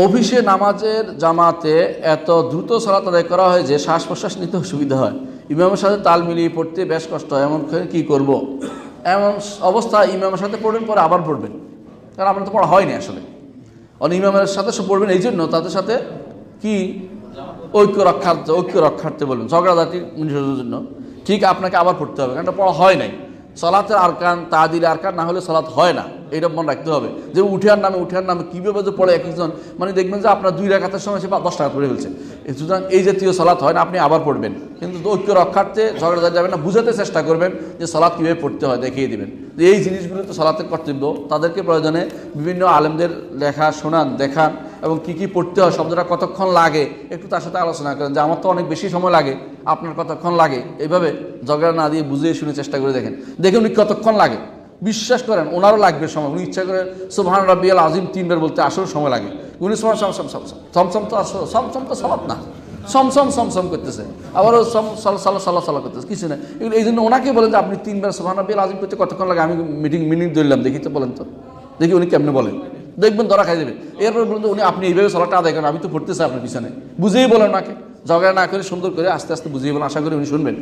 অফিসে নামাজের জামাতে এত দ্রুত সালাত আদায় করা হয় যে শ্বাস প্রশ্বাস নিতে অসুবিধা হয়, ইমামের সাথে তাল মিলিয়ে পড়তে বেশ কষ্ট হয়, এমন কি করব? এমন অবস্থা ইমামের সাথে পড়বেন, পরে আবার পড়বেন, কারণ আপনার তো পড়া হয়নি আসলে। ইমামের সাথে পড়বেন এই জন্য তাদের সাথে কি ঐক্য রক্ষার্থে বলবেন, ঝগড়াঝাটি নিষেধের জন্য। ঠিক আপনাকে আবার পড়তে হবে, কারণ এটা পড়া হয় নাই। সলাতের আরকান তাদিল আরকান না হলে সলাত হয় না, এইটা মনে রাখতে হবে। যে উঠিয়ার নামে কীভাবে যে পড়ে এক একজন, মানে দেখবেন যে আপনার 2 রাকাতের সময় সে 10 টাকা করে ফেলছে। সুতরাং এই জাতীয় সলাত হয় না, আপনি আবার পড়বেন, কিন্তু ঐক্য রক্ষার্থে ঝগড়া যাবেন না, বুঝাতে চেষ্টা করবেন যে সলাত কীভাবে পড়তে হয় দেখিয়ে দিবেন। যে এই জিনিসগুলো তো সলাতের কর্তব্য, তাদেরকে প্রয়োজনে বিভিন্ন আলেমদের লেখা শোনান, দেখান, এবং কি কি পড়তে হয়, শব্দটা কতক্ষণ লাগে একটু তার সাথে আলোচনা করেন, যে আমার তো অনেক বেশি সময় লাগে, আপনার কতক্ষণ লাগে, এইভাবে ঝগড়া না দিয়ে বুঝিয়ে শুনে চেষ্টা করে দেখেন উনি কতক্ষণ লাগে। বিশ্বাস করেন ওনারও লাগবে সময়, উনি ইচ্ছা করে সুবহান রাব্বিয়াল আযীম 3 বার বলতে আসলে সময় লাগে। উনি সময় সমসম তো সলাত না, সমসম করতেছে, আবারও সাল্লাহ করতেছে, কিছু না। এগুলো এই জন্য ওনাকে বলেন যে আপনি 3 বার সুবহান রাব্বিয়াল আযীম করতে কতক্ষণ লাগে, আমি মিনিট ধরলাম, দেখি তো বলেন তো, দেখি উনি কেমনে বলেন, দেখবেন ধরা খাই দেবে। এরপর বলুন উনি আপনি এইভাবে সলাটা আদায় করেন, আমি তো পড়তেছি আপনার পিছনে, বুঝেই বলেন ওনাকে, ঝগড়া না করে সুন্দর করে আস্তে আস্তে বুঝিয়ে বলেন, আশা করি উনি শুনবেন।